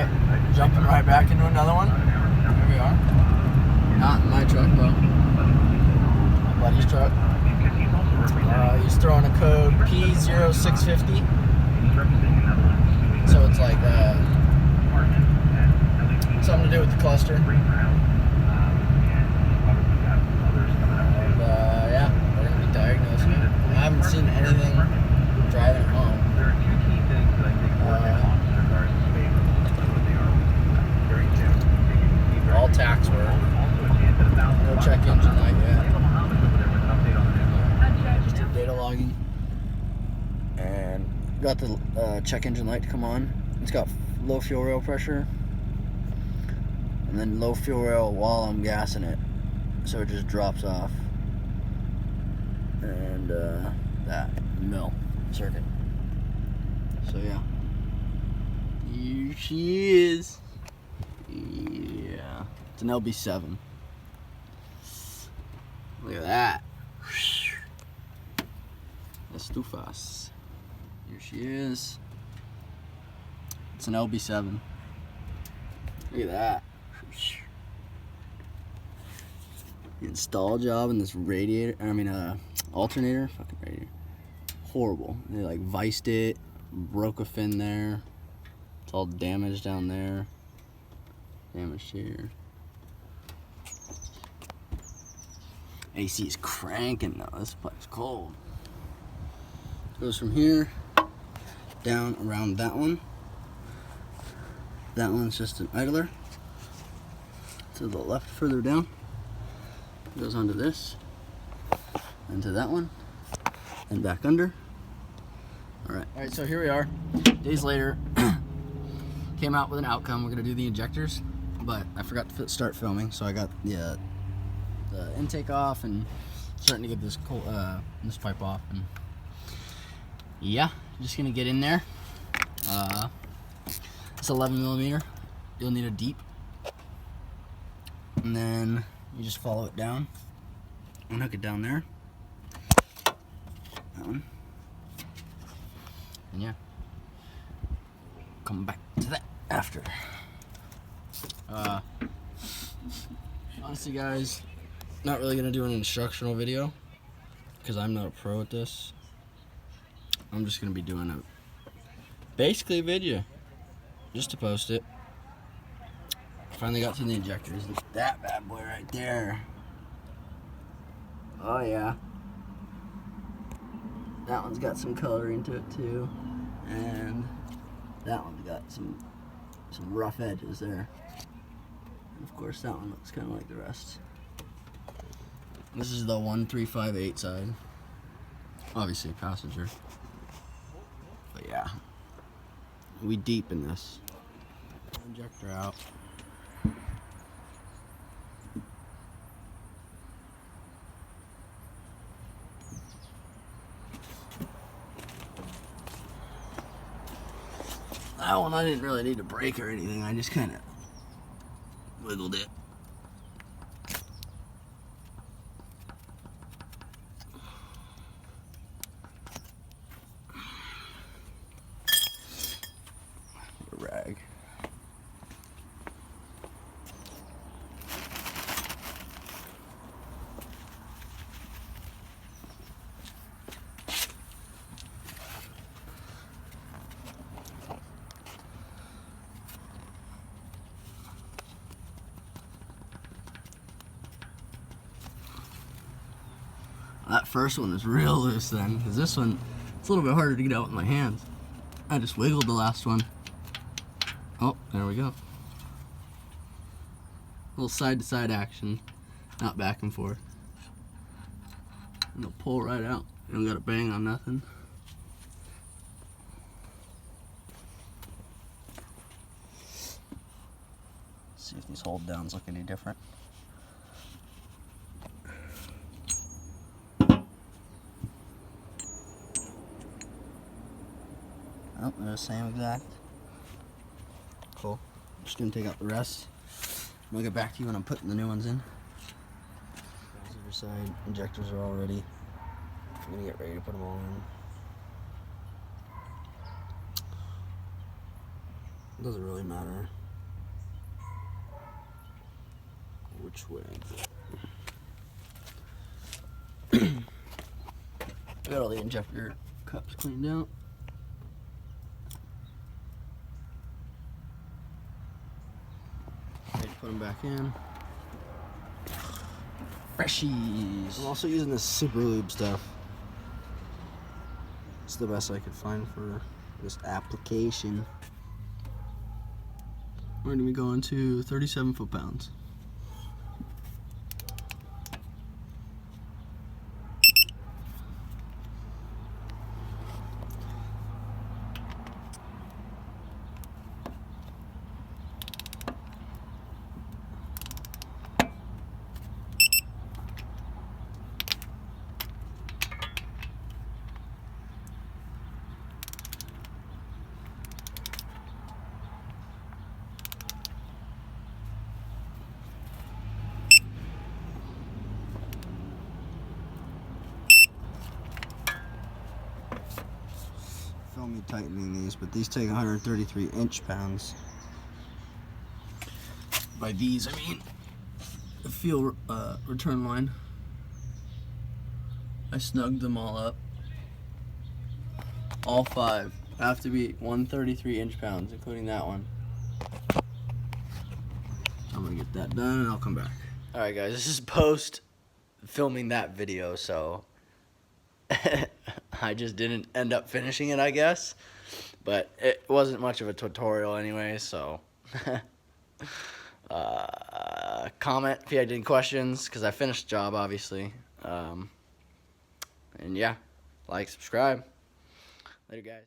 Alright, jumping right back into another one. Here we are. Not in my truck though. My buddy's truck. He's throwing a code P0650. So it's like something to do with the cluster. And yeah, we're going to be diagnosing it. I haven't seen anything driving home. All tax work. No check engine light yet. Just did data logging. And got the check engine light to come on. It's got low fuel rail pressure. And then low fuel rail while I'm gassing it. So it just drops off. And that mill circuit. So yeah. Here she is. Yeah. It's an LB7. Look at that. That's too fast. Here she is. It's an LB7. Look at that. The install job in this radiator, alternator, fucking radiator. Horrible. They like viced it, broke a fin there. It's all damaged down there. Damaged here. AC is cranking though. This pipe's cold. Goes from here down around that one. That one's just an idler. To the left further down. Goes onto this. And to that one. And back under. Alright, so here we are. Days later. Came out with an outcome. We're gonna do the injectors. But I forgot to start filming, so I got the intake off and starting to get this this pipe off. And yeah, just gonna get in there. It's 11mm. You'll need a deep, and then you just follow it down and hook it down there. That one, and yeah, come back to that after. Honestly guys, not really gonna do an instructional video because I'm not a pro at this. I'm just gonna be doing basically a video just to post it. Finally got to the injectors. Look at that bad boy right there. Oh yeah. That one's got some coloring to it too. And that one's got some rough edges there. And of course that one looks kind of like the rest. This is the 1358 side. Obviously passenger. But yeah. We deep in this. Injector out. That one I didn't really need to brake or anything. I just kind of wiggled it. A rag. That first one is real loose then, because this one, it's a little bit harder to get out with my hands. I just wiggled the last one. Oh, there we go. A little side to side action, not back and forth. And it'll pull right out. You don't gotta bang on nothing. See if these hold downs look any different. Oh, they're the same exact. Cool. I'm just gonna take out the rest. I'll get back to you when I'm putting the new ones in. Passenger side injectors are all ready. I'm gonna get ready to put them all in. Doesn't really matter which way. Got all the injector cups cleaned out. Ready to put them back in. Freshies. I'm also using this Super Lube stuff. It's the best I could find for this application. We're gonna be going to 37 foot-pounds. Film me tightening these, but these take 133 inch-pounds. By these, I mean the fuel return line. I snugged them all up. All 5 have to be 133 inch-pounds, including that one. I'm gonna get that done and I'll come back. Alright guys, this is post filming that video, so I just didn't end up finishing it, I guess. But it wasn't much of a tutorial anyway, so comment if you had any questions, because I finished the job, obviously. And yeah, like, subscribe. Later, guys.